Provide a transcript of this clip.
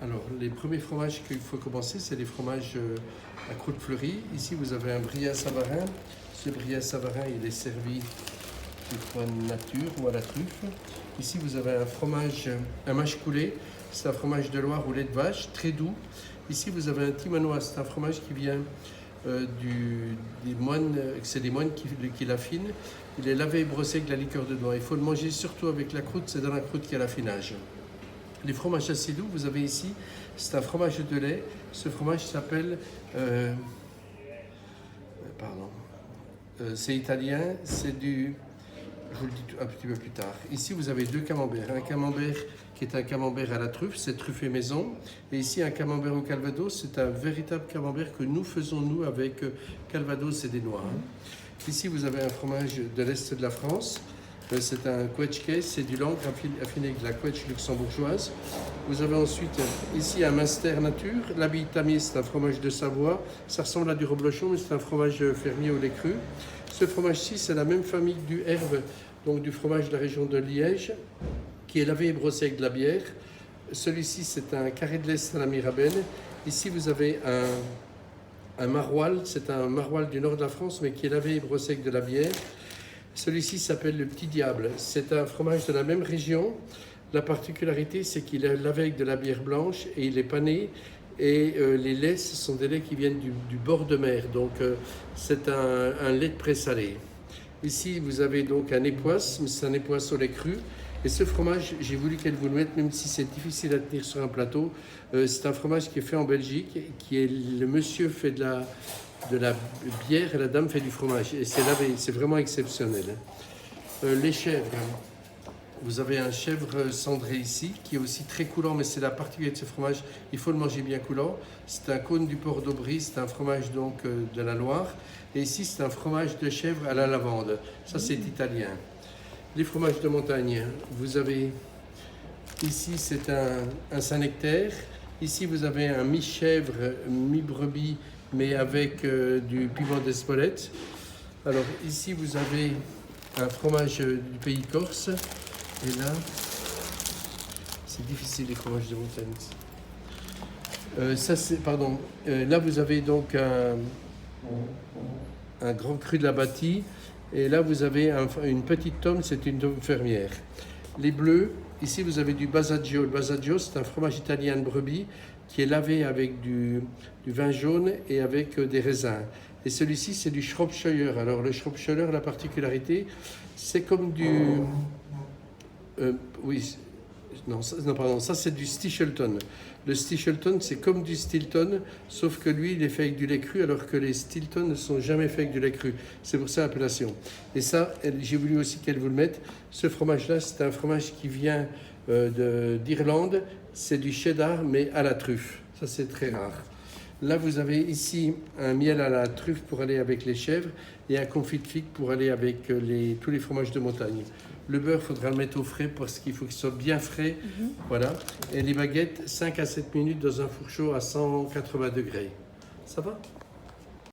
Alors, les premiers fromages qu'il faut commencer, c'est les fromages à croûte fleurie. Ici, vous avez un brillat savarin. Ce brillat savarin, il est servi du foie nature ou à la truffe. Ici, vous avez un fromage, un mâche coulé. C'est un fromage de Loire au lait de vache, très doux. Ici, vous avez un timanois. C'est un fromage qui vient des moines, c'est des moines qui l'affinent. Il est lavé et brossé avec la liqueur de noix. Il faut le manger surtout avec la croûte, c'est dans la croûte qu'il y a l'affinage. Les fromages assez doux, vous avez ici, c'est un fromage de lait. Ce fromage s'appelle, c'est italien, c'est du, je vous le dis un petit peu plus tard. Ici, vous avez deux camemberts. Un camembert qui est un camembert à la truffe, c'est truffé maison. Et ici, un camembert au calvados, c'est un véritable camembert que nous faisons, nous, avec calvados et des noix. Ici, vous avez un fromage de l'Est de la France. C'est un quetchke, c'est du langre affiné avec de la quetch luxembourgeoise. Vous avez ensuite ici un Munster nature. L'habitamier, c'est un fromage de Savoie. Ça ressemble à du reblochon, mais c'est un fromage fermier au lait cru. Ce fromage-ci, c'est la même famille du Herbe, donc du fromage de la région de Liège, qui est lavé et brossé avec de la bière. Celui-ci, c'est un carré de l'Est à la Mirabelle. Ici, vous avez un maroilles, c'est un maroilles du nord de la France, mais qui est lavé et brossé avec de la bière. Celui-ci s'appelle le Petit Diable. C'est un fromage de la même région. La particularité, c'est qu'il est lavé avec de la bière blanche et il est pané. Et les laits, ce sont des laits qui viennent du bord de mer. Donc, c'est un lait de présalé. Ici, vous avez donc un époisse, mais c'est un époisse au lait cru. Et ce fromage, j'ai voulu qu'elle vous le mette, même si c'est difficile à tenir sur un plateau. C'est un fromage qui est fait en Belgique, le monsieur fait de la bière et la dame fait du fromage. Et c'est lavé, c'est vraiment exceptionnel. Les chèvres, vous avez un chèvre cendré ici, qui est aussi très coulant, mais c'est la particularité de ce fromage, il faut le manger bien coulant. C'est un cône du port d'Aubry, c'est un fromage donc de la Loire. Et ici, c'est un fromage de chèvre à la lavande. Ça, c'est italien. Les fromages de montagne, vous avez ici, c'est un Saint-Nectaire. Ici, vous avez un mi-chèvre, mi-brebis, mais avec du piment d'Espelette. Alors ici, vous avez un fromage du pays corse. Et là, c'est difficile les fromages de montagne. Là, vous avez donc un grand cru de la Bâtie. Et là, vous avez une petite tome, c'est une tome fermière. Les bleus, ici, vous avez du Basaggio. Le Basaggio, c'est un fromage italien de brebis qui est lavé avec du vin jaune et avec des raisins. Et celui-ci, c'est du Shropshire. Alors, le Shropshire, la particularité, c'est comme du... ça c'est du Stichelton. Le Stichelton, c'est comme du Stilton, sauf que lui, il est fait avec du lait cru, alors que les Stilton ne sont jamais faits avec du lait cru. C'est pour ça l'appellation. Et ça, j'ai voulu aussi qu'elle vous le mette. Ce fromage-là, c'est un fromage qui vient d'Irlande. C'est du cheddar, mais à la truffe. Ça, c'est très rare. Là, vous avez ici un miel à la truffe pour aller avec les chèvres et un confit de figue pour aller avec tous les fromages de montagne. Le beurre, il faudra le mettre au frais parce qu'il faut qu'il soit bien frais. Voilà. Et les baguettes, 5 à 7 minutes dans un four chaud à 180 degrés. Ça va ?